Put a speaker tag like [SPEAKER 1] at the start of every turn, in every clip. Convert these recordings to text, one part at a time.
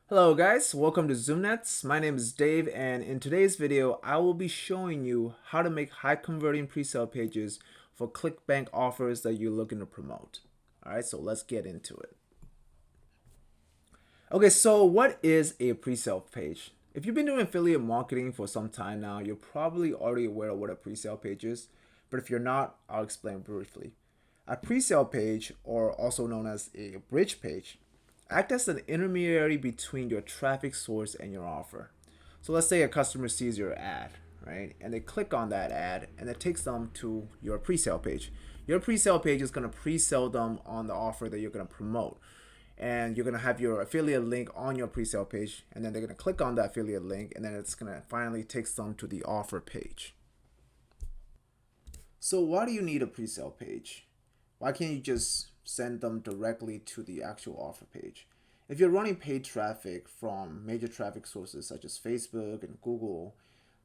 [SPEAKER 1] Hello guys, welcome to ZoomNets. My name is Dave, and in today's video I will be showing you how to make high converting pre-sale pages for Clickbank offers that you're looking to promote. Alright, so let's get into it. Okay, so what is a pre-sale page? If you've been doing affiliate marketing for some time now, you're probably already aware of what a pre-sale page is, but if you're not, I'll explain briefly. A pre-sale page, or also known as a bridge page, act as an intermediary between your traffic source and your offer. So let's say a customer sees your ad, right? And they click on that ad and it takes them to your pre-sale page. Your pre-sale page is going to pre-sell them on the offer that you're going to promote. And you're going to have your affiliate link on your pre-sale page, and then they're going to click on that affiliate link, and then it's going to finally take them to the offer page. So why do you need a pre-sale page? Why can't you just send them directly to the actual offer page? If you're running paid traffic from major traffic sources such as Facebook and Google,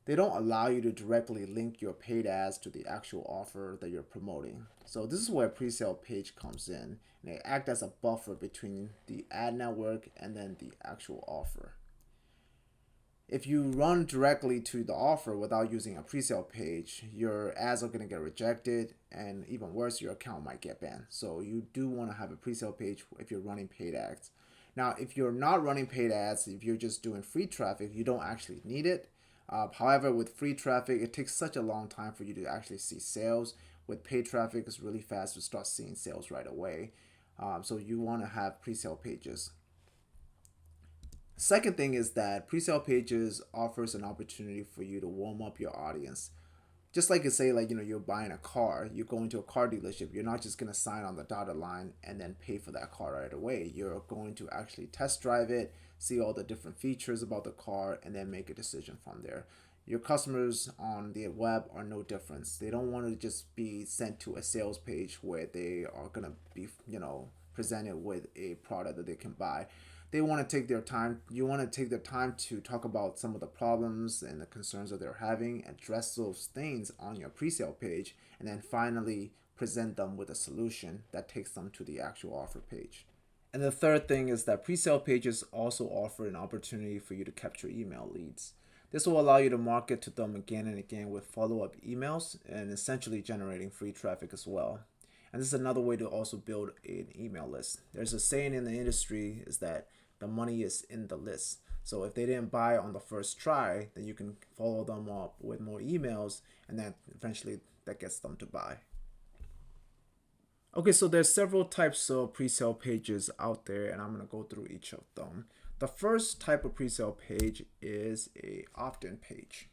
[SPEAKER 1] they don't allow you to directly link your paid ads to the actual offer that you're promoting. So this is where pre-sale page comes in, and they act as a buffer between the ad network and then the actual offer. If you run directly to the offer without using a pre-sale page, your ads are going to get rejected, and even worse, your account might get banned. So you do want to have a pre-sale page if you're running paid ads. Now, if you're not running paid ads, if you're just doing free traffic, you don't actually need it. However, with free traffic, it takes such a long time for you to actually see sales. With paid traffic, it's really fast to start seeing sales right away. So you want to have pre-sale pages. Second thing is that pre-sale pages offers an opportunity for you to warm up your audience. Just like you say, like, you're buying a car, you're going to a car dealership, you're not just going to sign on the dotted line and then pay for that car right away. You're going to actually test drive it, see all the different features about the car, and then make a decision from there. Your customers on the web are no different. They don't want to just be sent to a sales page where they are going to be, presented with a product that they can buy. They want to take their time. You want to take their time to talk about some of the problems and the concerns that they're having, address those things on your pre-sale page, and then finally present them with a solution that takes them to the actual offer page. And the third thing is that pre-sale pages also offer an opportunity for you to capture email leads. This will allow you to market to them again and again with follow-up emails and essentially generating free traffic as well. And this is another way to also build an email list. There's a saying in the industry is that the money is in the list. So if they didn't buy on the first try, then you can follow them up with more emails, and then eventually that gets them to buy. Okay, so there's several types of pre-sale pages out there, and I'm going to go through each of them. The first type of pre-sale page is a opt-in page.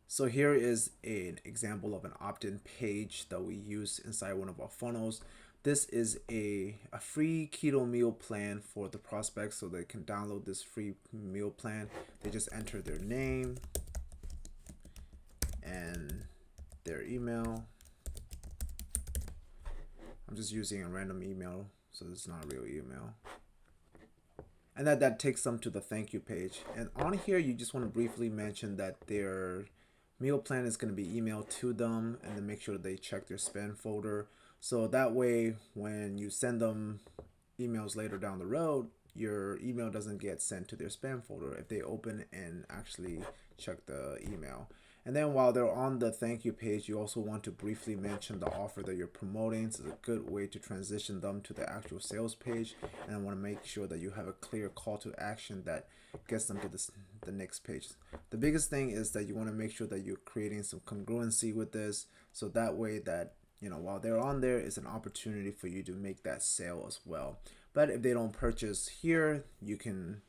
[SPEAKER 1] So here is an example of an opt-in page that we use inside one of our funnels. This is a free keto meal plan for the prospects, so they can download this free meal plan. They just enter their name and their email. I'm just using a random email, so it's not a real email. And that takes them to the thank you page. And on here, you just want to briefly mention that their meal plan is going to be emailed to them, and then make sure they check their spam folder. So that way, when you send them emails later down the road, your email doesn't get sent to their spam folder if they open and actually check the email. And then while they're on the thank you page, you also want to briefly mention the offer that you're promoting. It's a good way to transition them to the actual sales page. And I want to make sure that you have a clear call to action that gets them to the next page. The biggest thing is that you want to make sure that you're creating some congruency with this, so that way that while they're on there, it's an opportunity for you to make that sale as well. But if they don't purchase here, you can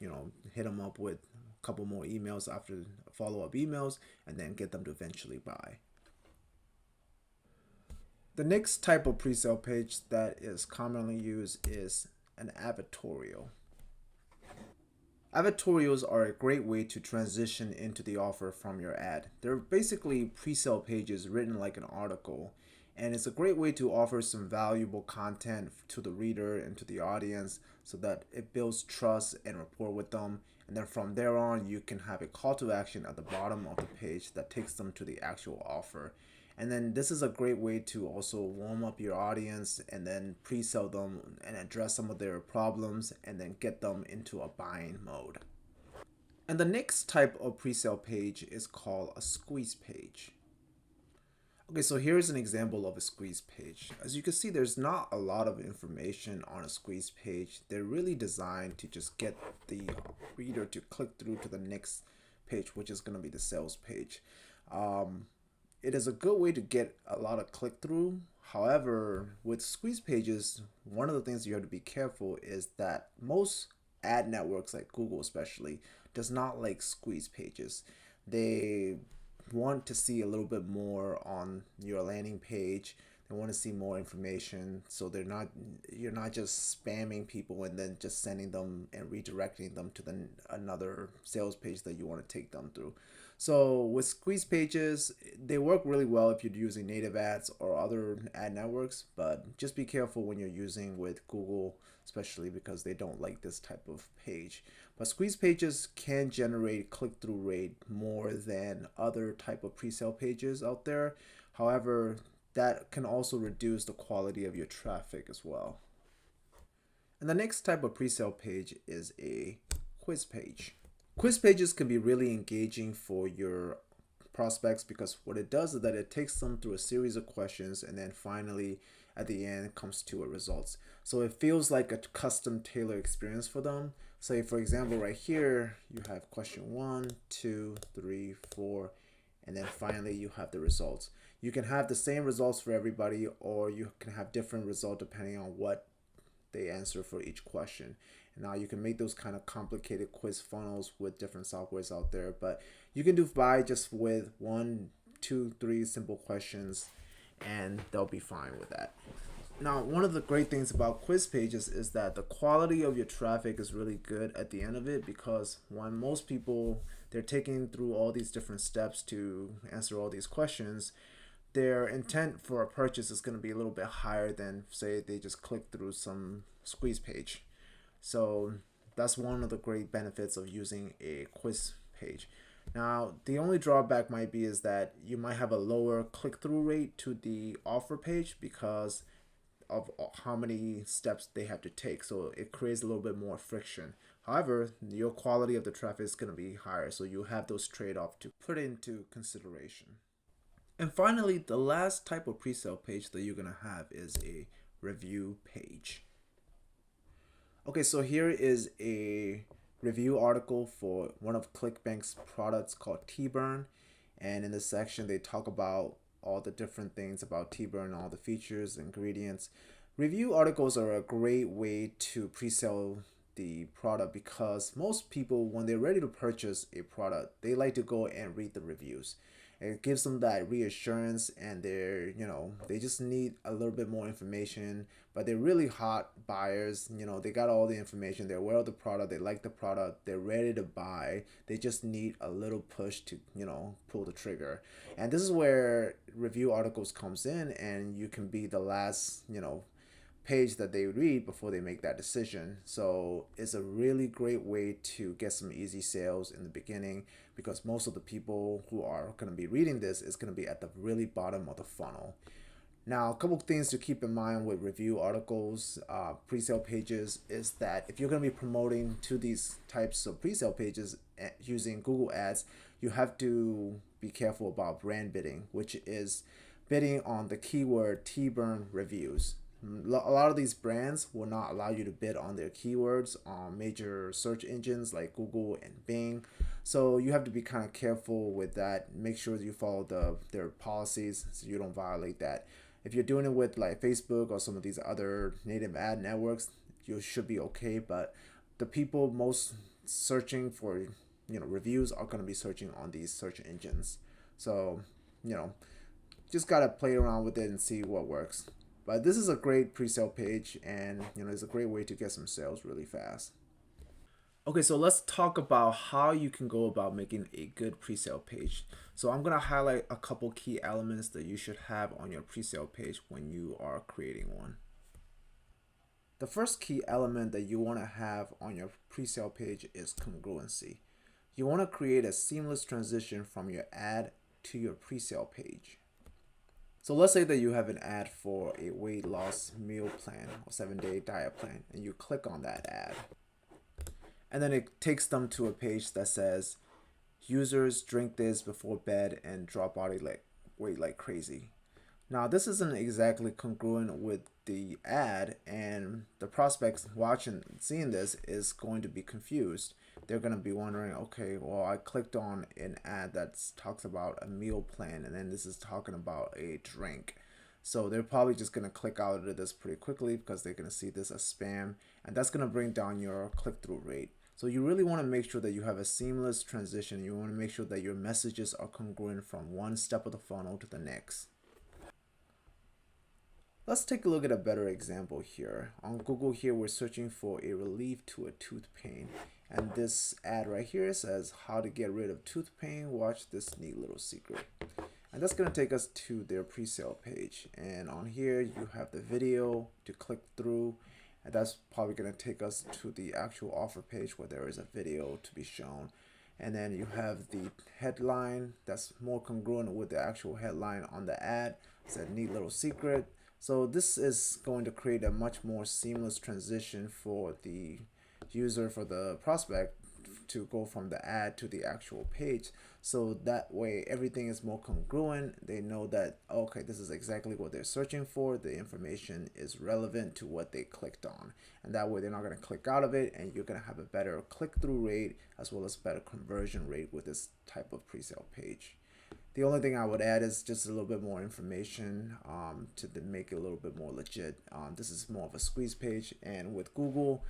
[SPEAKER 1] hit them up with a couple more emails after follow-up emails, and then get them to eventually buy. The next type of pre-sale page that is commonly used is an advertorial. Advertorials are a great way to transition into the offer from your ad. They're basically pre-sale pages written like an article, and it's a great way to offer some valuable content to the reader and to the audience, so that it builds trust and rapport with them. And then from there on, you can have a call to action at the bottom of the page that takes them to the actual offer. And then this is a great way to also warm up your audience and then pre-sell them and address some of their problems and then get them into a buying mode. And the next type of pre-sale page is called a squeeze page. Okay, so here's an example of a squeeze page. As you can see, there's not a lot of information on a squeeze page. They're really designed to just get the reader to click through to the next page, which is going to be the sales page. It is a good way to get a lot of click through. However, with squeeze pages, one of the things you have to be careful is that most ad networks, like Google especially, does not like squeeze pages. They want to see a little bit more on your landing page. They want to see more information, so you're not just spamming people and then just sending them and redirecting them to another sales page that you want to take them through. So with squeeze pages, they work really well if you're using native ads or other ad networks, but just be careful when you're using with Google, especially because they don't like this type of page. But squeeze pages can generate click-through rate more than other type of pre-sale pages out there. However, that can also reduce the quality of your traffic as well. And the next type of pre-sale page is a quiz page. Quiz pages can be really engaging for your prospects because what it does is that it takes them through a series of questions and then finally at the end comes to a results. So it feels like a custom tailored experience for them. Say for example right here you have question 1, 2, 3, 4, and then finally you have the results. You can have the same results for everybody, or you can have different results depending on what they answer for each question. And now you can make those kind of complicated quiz funnels with different softwares out there, but you can do by just with 1, 2, 3 simple questions and they'll be fine with that. Now, one of the great things about quiz pages is that the quality of your traffic is really good at the end of it, because when most people, they're taking through all these different steps to answer all these questions, their intent for a purchase is going to be a little bit higher than say they just click through some squeeze page. So that's one of the great benefits of using a quiz page. Now, the only drawback might be is that you might have a lower click-through rate to the offer page because of how many steps they have to take. So it creates a little bit more friction. However, your quality of the traffic is going to be higher. So you have those trade-offs to put into consideration. And finally, the last type of pre-sale page that you're going to have is a review page. Okay, so here is a review article for one of Clickbank's products called T-Burn. And in this section, they talk about all the different things about T-Burn, all the features, ingredients. Review articles are a great way to pre-sell the product because most people, when they're ready to purchase a product, they like to go and read the reviews. It gives them that reassurance, and they just need a little bit more information, but they're really hot buyers. They got all the information, they're aware of the product, they like the product, they're ready to buy. They just need a little push to pull the trigger. And this is where review articles comes in, and you can be the last page that they read before they make that decision. So it's a really great way to get some easy sales in the beginning, because most of the people who are going to be reading this is going to be at the really bottom of the funnel. Now, a couple of things to keep in mind with review articles, pre-sale pages, is that if you're going to be promoting to these types of pre-sale pages using Google Ads, you have to be careful about brand bidding, which is bidding on the keyword T-Burn reviews. A lot of these brands will not allow you to bid on their keywords on major search engines like Google and Bing. So you have to be kind of careful with that. Make sure you follow their policies so you don't violate that. If you're doing it with like Facebook or some of these other native ad networks, you should be okay. But the people most searching for reviews are going to be searching on these search engines. So just gotta play around with it and see what works. But this is a great pre-sale page, and it's a great way to get some sales really fast. Okay, so let's talk about how you can go about making a good pre-sale page. So I'm gonna highlight a couple key elements that you should have on your pre-sale page when you are creating one. The first key element that you want to have on your pre-sale page is congruency. You want to create a seamless transition from your ad to your pre-sale page. So let's say that you have an ad for a weight loss meal plan or 7-day diet plan, and you click on that ad. And then it takes them to a page that says, users drink this before bed and drop weight like crazy. Now, this isn't exactly congruent with the ad, and the prospects watching, seeing this is going to be confused. They're going to be wondering, okay, well, I clicked on an ad that talks about a meal plan, and then this is talking about a drink. So they're probably just going to click out of this pretty quickly because they're going to see this as spam, and that's going to bring down your click-through rate. So you really want to make sure that you have a seamless transition. You want to make sure that your messages are congruent from one step of the funnel to the next. Let's take a look at a better example here. On Google here, we're searching for a relief to a tooth pain. And this ad right here says how to get rid of tooth pain. Watch this neat little secret. And that's going to take us to their pre-sale page. And on here, you have the video to click through. And that's probably going to take us to the actual offer page where there is a video to be shown. And then you have the headline that's more congruent with the actual headline on the ad. It's a neat little secret. So this is going to create a much more seamless transition for the user, for the prospect, to go from the ad to the actual page. So that way everything is more congruent. They know that, okay, this is exactly what they're searching for. The information is relevant to what they clicked on. And that way they're not going to click out of it, and you're going to have a better click-through rate as well as better conversion rate with this type of pre-sale page. The only thing I would add is just a little bit more information to make it a little bit more legit. This is more of a squeeze page, and with Google,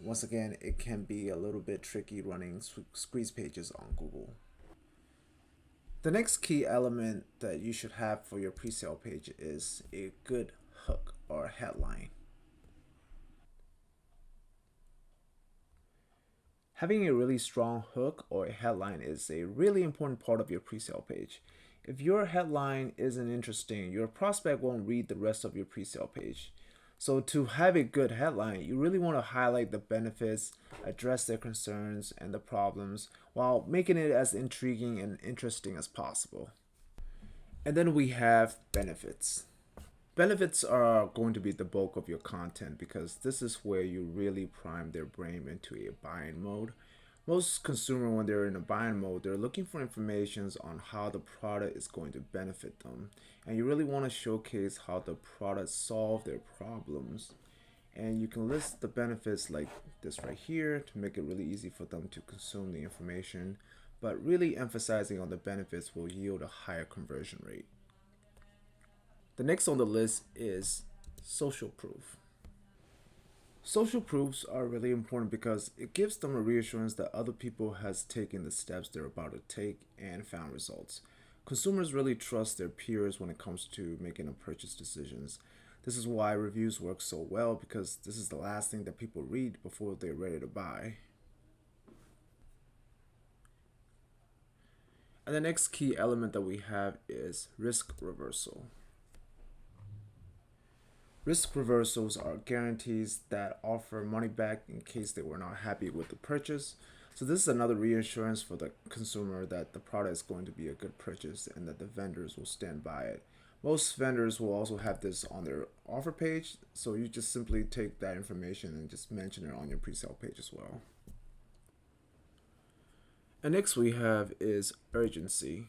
[SPEAKER 1] once again, it can be a little bit tricky running squeeze pages on Google. The next key element that you should have for your pre-sale page is a good hook or headline. Having a really strong hook or a headline is a really important part of your pre-sale page. If your headline isn't interesting, your prospect won't read the rest of your pre-sale page. So to have a good headline, you really want to highlight the benefits, address their concerns and the problems, while making it as intriguing and interesting as possible. And then we have benefits. Benefits are going to be the bulk of your content because this is where you really prime their brain into a buying mode. Most consumers, when they're in a buying mode, they're looking for information on how the product is going to benefit them. And you really want to showcase how the product solves their problems. And you can list the benefits like this right here to make it really easy for them to consume the information. But really emphasizing on the benefits will yield a higher conversion rate. The next on the list is social proof. Social proofs are really important because it gives them a reassurance that other people has taken the steps they're about to take and found results. Consumers really trust their peers when it comes to making a purchase decisions. This is why reviews work so well, because this is the last thing that people read before they're ready to buy. And the next key element that we have is risk reversal. Risk reversals are guarantees that offer money back in case they were not happy with the purchase. So this is another reassurance for the consumer that the product is going to be a good purchase and that the vendors will stand by it. Most vendors will also have this on their offer page, so you just simply take that information and just mention it on your pre-sale page as well. And next we have is urgency.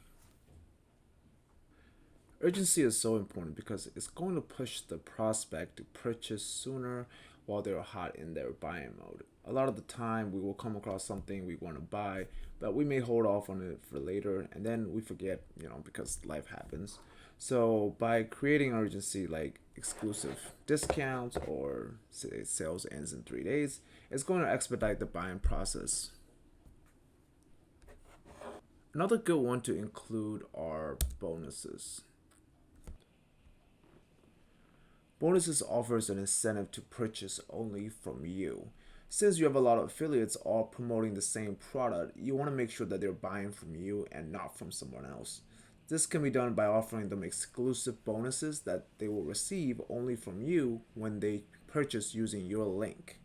[SPEAKER 1] Urgency is so important because it's going to push the prospect to purchase sooner while they're hot in their buying mode. A lot of the time we will come across something we want to buy, but we may hold off on it for later and then we forget, because life happens. So by creating urgency like exclusive discounts or say sales ends in 3 days, it's going to expedite the buying process. Another good one to include are bonuses. Bonuses offers an incentive to purchase only from you. Since you have a lot of affiliates all promoting the same product, you want to make sure that they're buying from you and not from someone else. This can be done by offering them exclusive bonuses that they will receive only from you when they purchase using your link.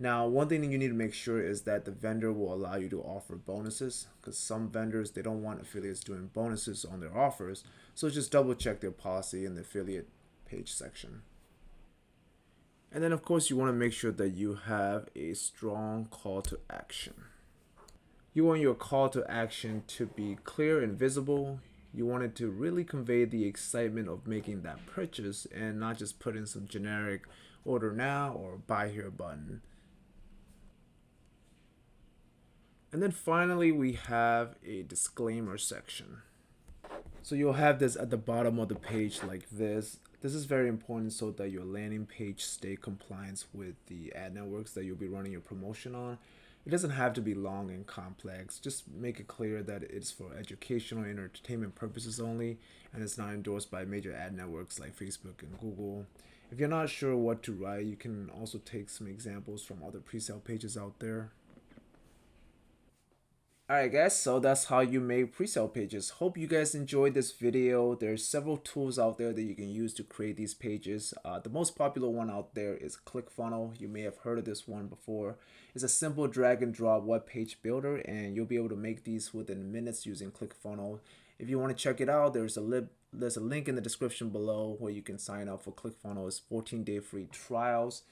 [SPEAKER 1] Now, one thing that you need to make sure is that the vendor will allow you to offer bonuses, because some vendors, they don't want affiliates doing bonuses on their offers. So just double check their policy in the affiliate page section. And then of course you want to make sure that you have a strong call to action. You want your call to action to be clear and visible. You want it to really convey the excitement of making that purchase and not just put in some generic order now or buy here button. And then finally, we have a disclaimer section. So you'll have this at the bottom of the page like this. This is very important so that your landing page stay compliant with the ad networks that you'll be running your promotion on. It doesn't have to be long and complex. Just make it clear that it's for educational and entertainment purposes only, and it's not endorsed by major ad networks like Facebook and Google. If you're not sure what to write, you can also take some examples from other pre-sale pages out there. Alright guys, so that's how you make pre-sale pages. Hope you guys enjoyed this video. There's several tools out there that you can use to create these pages. The most popular one out there is Clickfunnel. You may have heard of this one before. It's a simple drag and drop web page builder, and you'll be able to make these within minutes using Clickfunnel. If you want to check it out, there's a link in the description below where you can sign up for Clickfunnel's 14-day free trials.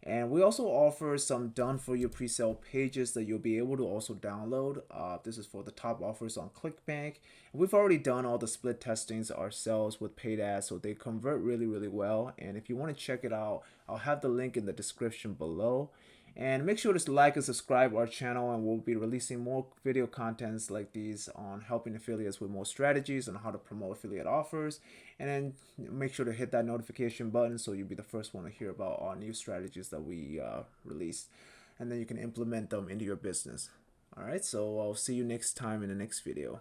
[SPEAKER 1] And we also offer some done for you pre-sale pages that you'll be able to also download. This is for the top offers on Clickbank. We've already done all the split testings ourselves with paid ads, so they convert really well. And if you want to check it out, I'll have the link in the description below. And make sure to like and subscribe our channel, and we'll be releasing more video contents like these on helping affiliates with more strategies on how to promote affiliate offers. And then make sure to hit that notification button so you'll be the first one to hear about our new strategies that we release. And then you can implement them into your business. All right, so I'll see you next time in the next video.